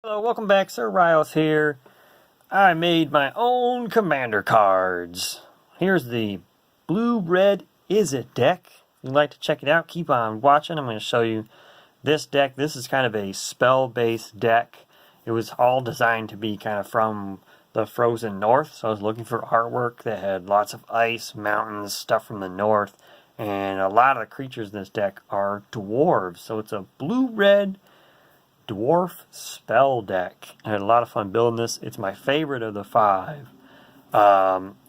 Hello, welcome back. Sir Riles here. I made my own commander cards. Here's the Blue-Red Is It deck. If you'd like to check it out, keep on watching. I'm going to show you this deck. This is kind of a spell-based deck. It was all designed to be kind of from the frozen north, so I was looking for artwork that had lots of ice, mountains, stuff from the north, and a lot of the creatures in this deck are dwarves. So it's a blue-red dwarf spell deck. I had a lot of fun building this. It's my favorite of the 5.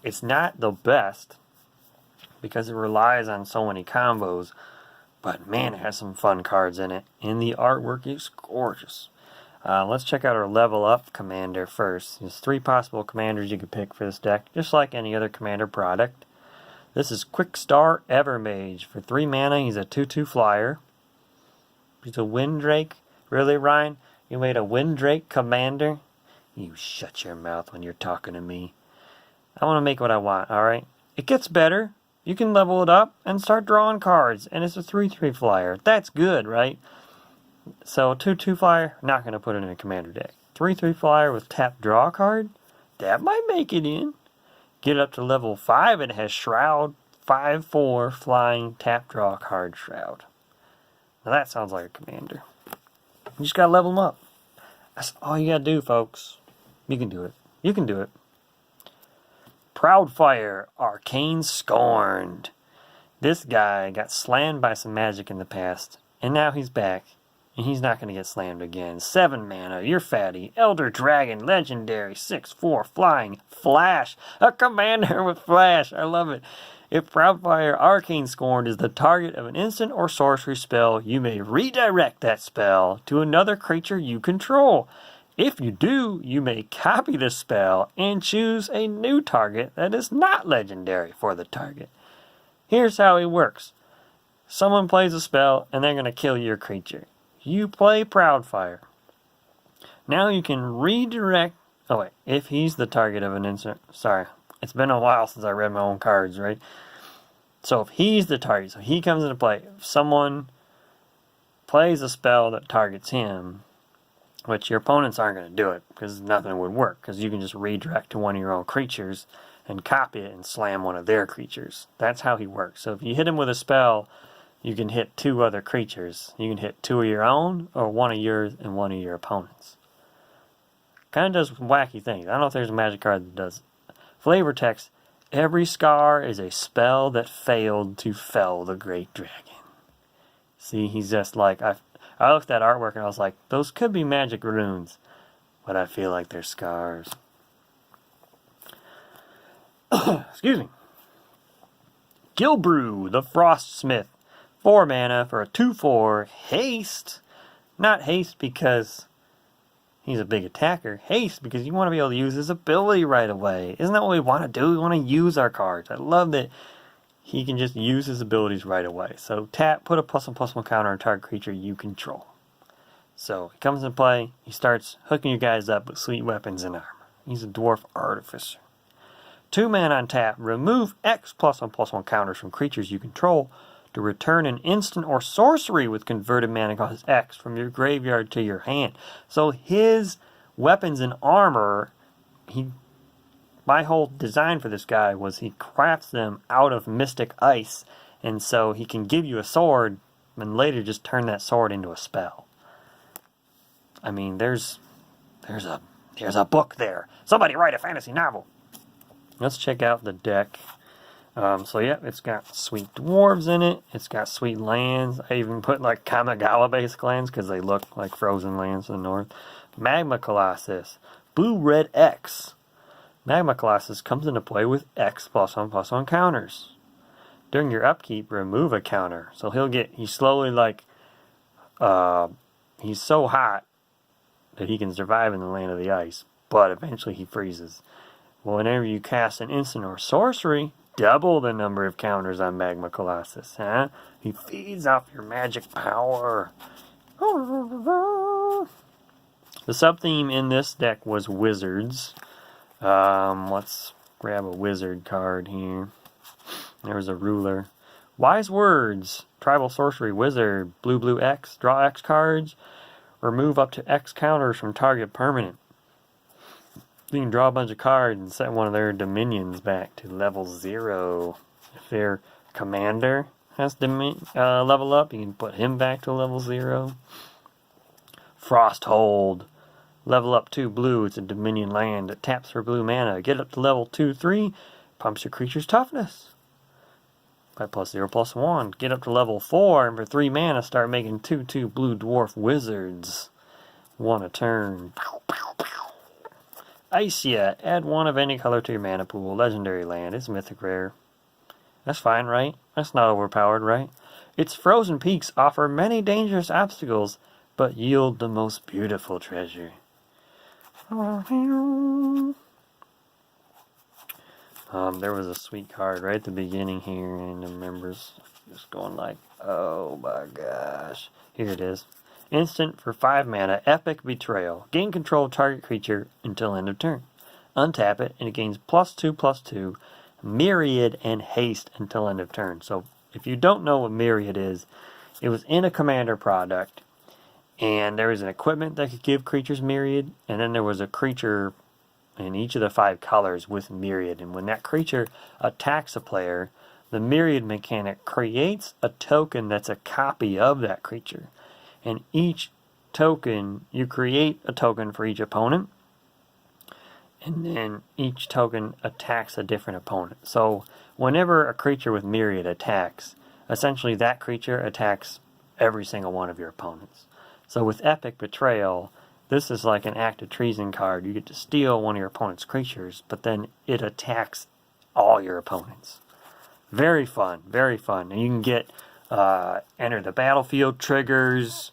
It's not the best because it relies on so many combos, but man, it has some fun cards in it, and the artwork is gorgeous. Let's check out our level up commander first. There's 3 possible commanders you could pick for this deck, just like any other commander product. This is Quickstar Evermage. For 3 mana, he's a 2/2 flyer. He's a Windrake. Really, Ryan? You made a Windrake commander? You shut your mouth when you're talking to me. I want to make what I want, alright? It gets better. You can level it up and start drawing cards. And it's a 3/3 flyer. That's good, right? So, 2/2 flyer, not going to put it in a commander deck. 3/3 flyer with tap draw card? That might make it in. Get up to level 5, it has Shroud. 5/4 flying tap draw card Shroud. Now that sounds like a commander. You just gotta level them up. That's all you gotta do, folks. You can do it. You can do it. Proudfire, Arcane Scorned. This guy got slammed by some magic in the past, and now he's back, and he's not gonna get slammed again. 7 mana, you're fatty. Elder Dragon, legendary, 6/4 flying, flash. A commander with flash. I love it. If Proudfire Arcane Scorned is the target of an instant or sorcery spell, you may redirect that spell to another creature you control. If you do, you may copy the spell and choose a new target that is not legendary for the target. Here's how it works. Someone plays a spell and they're going to kill your creature. You play Proudfire. Now you can redirect... Oh wait, if he's the target of an instant... Sorry. It's been a while since I read my own cards, right? So if he's the target, so he comes into play. If someone plays a spell that targets him, which your opponents aren't going to do it, because nothing would work, because you can just redirect to one of your own creatures and copy it and slam one of their creatures. That's how he works. So if you hit him with a spell, you can hit 2 other creatures. You can hit 2 of your own, or 1 of yours and 1 of your opponents. Kind of does wacky things. I don't know if there's a magic card that does it. Flavor text, every scar is a spell that failed to fell the great dragon. See, he's just like, I looked at artwork and I was like, those could be magic runes, but I feel like they're scars. Excuse me. Gilbrew, the Frostsmith. 4 mana for a 2/4 haste. Not haste because he's a big attacker. Haste, because you want to be able to use his ability right away. Isn't that what we want to do? We want to use our cards. I love that he can just use his abilities right away. So tap, put a +1/+1 counter on a target creature you control. So he comes into play. He starts hooking you guys up with sweet weapons and armor. He's a dwarf artificer. 2 mana on tap. Remove X +1/+1 counters from creatures you control to return an instant or sorcery with converted mana cost X from your graveyard to your hand. So his weapons and armor, my whole design for this guy was he crafts them out of mystic ice, and so he can give you a sword and later just turn that sword into a spell. I mean, there's a book there. Somebody write a fantasy novel. Let's check out the deck. So yeah, it's got sweet dwarves in it. It's got sweet lands. I even put like Kamigawa-based lands because they look like frozen lands in the north. Magma Colossus. Blue-Red X. Magma Colossus comes into play with X +1/+1 counters. During your upkeep, remove a counter. So he's slowly like, he's so hot that he can survive in the land of the ice, but eventually he freezes. Well, whenever you cast an instant or sorcery, double the number of counters on Magma Colossus, huh? He feeds off your magic power. The sub-theme in this deck was wizards. Let's grab a wizard card here. There's a ruler. Wise Words. Tribal Sorcery Wizard. Blue X. Draw X cards. Remove up to X counters from target permanent. You can draw a bunch of cards and set one of their dominions back to level 0. If their commander has to level up, you can put him back to level 0. Frosthold. Level up 2 blue. It's a dominion land that taps for blue mana. Get up to level 2/3. Pumps your creature's toughness by +0/+1. Get up to level 4, and for 3 mana, start making 2/2 blue dwarf wizards. 1 a turn. Icea. Add 1 of any color to your mana pool. Legendary land. It's mythic rare. That's fine, right? That's not overpowered, right? Its frozen peaks offer many dangerous obstacles, but yield the most beautiful treasure. There was a sweet card right at the beginning here, and the members just going like, oh my gosh. Here it is. Instant for 5 mana, Epic Betrayal. Gain control of target creature until end of turn. Untap it, and it gains +2/+2, Myriad, and Haste until end of turn. So if you don't know what Myriad is, it was in a commander product, and there was an equipment that could give creatures Myriad, and then there was a creature in each of the 5 colors with Myriad. And when that creature attacks a player, the Myriad mechanic creates a token that's a copy of that creature. And each token, you create a token for each opponent, and then each token attacks a different opponent. So whenever a creature with Myriad attacks, essentially that creature attacks every single one of your opponents. So with Epic Betrayal, this is like an act of treason card. You get to steal one of your opponent's creatures, but then it attacks all your opponents. Very fun, very fun. And you can get enter the battlefield triggers.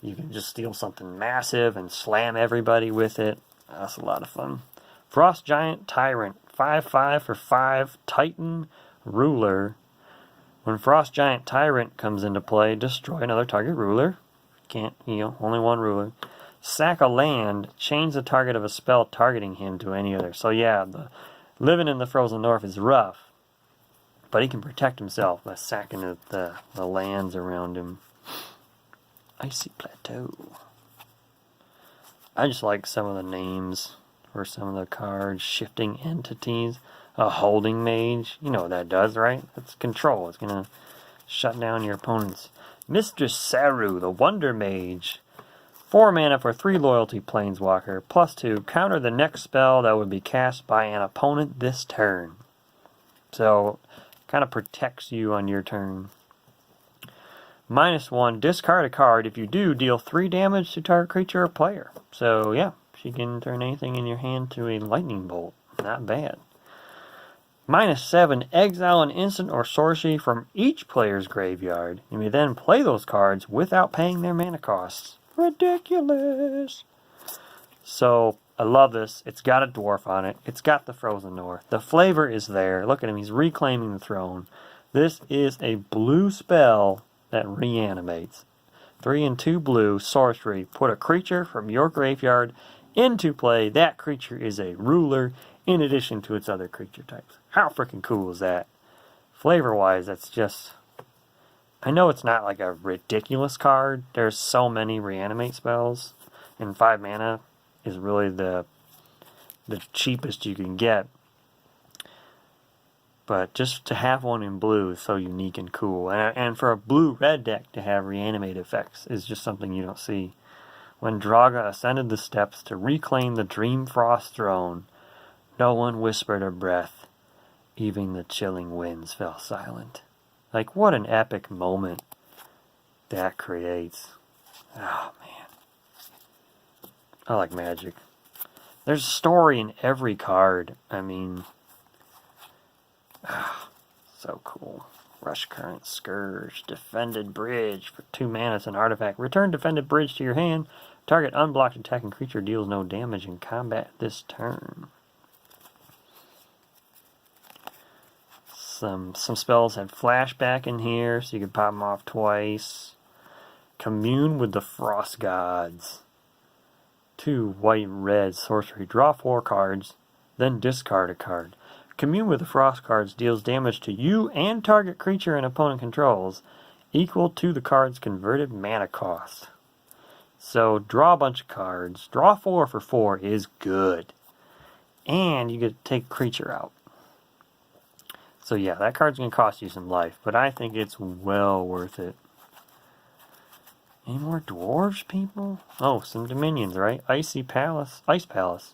You can just steal something massive and slam everybody with it. That's a lot of fun. Frost Giant Tyrant. 5/5 for 5 Titan Ruler. When Frost Giant Tyrant comes into play, destroy another target ruler. Can't heal, only 1 ruler. Sack a land, change the target of a spell targeting him to any other. So yeah, living in the Frozen North is rough, but he can protect himself by sacking the lands around him. Icy Plateau. I just like some of the names for some of the cards. Shifting Entities. A Holding Mage. You know what that does, right? That's control. It's going to shut down your opponents. Mistress Saru, the Wonder Mage. 4 mana for 3 loyalty planeswalker. +2. Counter the next spell that would be cast by an opponent this turn. So, kind of protects you on your turn. -1. Discard a card. If you do, deal 3 damage to target creature or player. So, yeah. She can turn anything in your hand to a lightning bolt. Not bad. -7. Exile an instant or sorcery from each player's graveyard. You may then play those cards without paying their mana costs. Ridiculous. So, I love this. It's got a dwarf on it. It's got the Frozen North. The flavor is there. Look at him. He's reclaiming the throne. This is a blue spell that reanimates. 3 and 2 blue, sorcery. Put a creature from your graveyard into play. That creature is a ruler in addition to its other creature types. How freaking cool is that? Flavor-wise, that's just... I know it's not like a ridiculous card. There's so many reanimate spells, and 5 mana is really the cheapest you can get. But just to have one in blue is so unique and cool. And for a blue-red deck to have reanimate effects is just something you don't see. When Draga ascended the steps to reclaim the Dreamfrost throne, no one whispered a breath. Even the chilling winds fell silent. Like, what an epic moment that creates. Oh, man. I like Magic. There's a story in every card. I mean... so cool. Rush Current, Scourge, Defended Bridge. For 2 mana, it's an artifact. Return Defended Bridge to your hand. Target unblocked attacking creature deals no damage in combat this turn. Some spells had flashback in here, so you could pop them off twice. Commune with the Frost Gods. 2 white-red sorcery. Draw 4 cards, then discard a card. Commune with the Frost cards deals damage to you and target creature and opponent controls equal to the card's converted mana cost. So draw a bunch of cards. Draw 4 for 4 is good. And you get to take a creature out. So yeah, that card's going to cost you some life, but I think it's well worth it. Any more dwarves, people? Oh, some dominions, right? Ice Palace.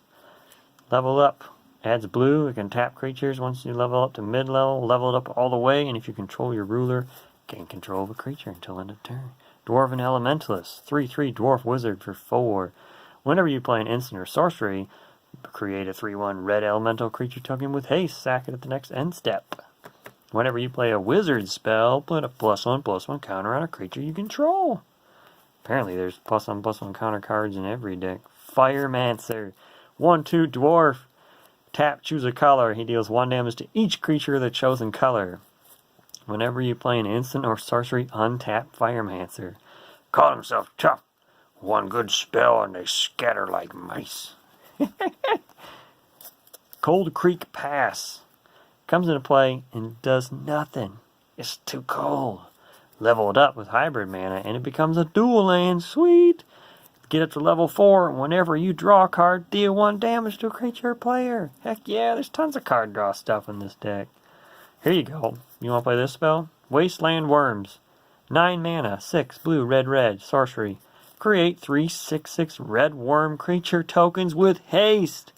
Level up. Adds blue. It can tap creatures once you level up to mid-level. Level it up all the way, and if you control your ruler, gain control of a creature until end of turn. Dwarven Elementalist. 3/3 dwarf wizard for 4. Whenever you play an instant or sorcery, create a 3/1 red elemental creature token with haste. Sack it at the next end step. Whenever you play a wizard spell, put a +1/+1 counter on a creature you control. Apparently there's +1/+1 counter cards in every deck. Firemancer. 1/2 dwarf. Tap, choose a color. He deals 1 damage to each creature of the chosen color. Whenever you play an instant or sorcery, untap Firemancer. Call himself tough. 1 good spell and they scatter like mice. Cold Creek Pass. Comes into play and does nothing. It's too cold. Level it up with hybrid mana and it becomes a dual land. Sweet! Get up to level 4 and whenever you draw a card, deal 1 damage to a creature or player. Heck yeah, there's tons of card draw stuff in this deck. Here you go. You want to play this spell? Wasteland Worms. 9 mana, 6 blue, red, sorcery. Create 3/6/6 red worm creature tokens with haste.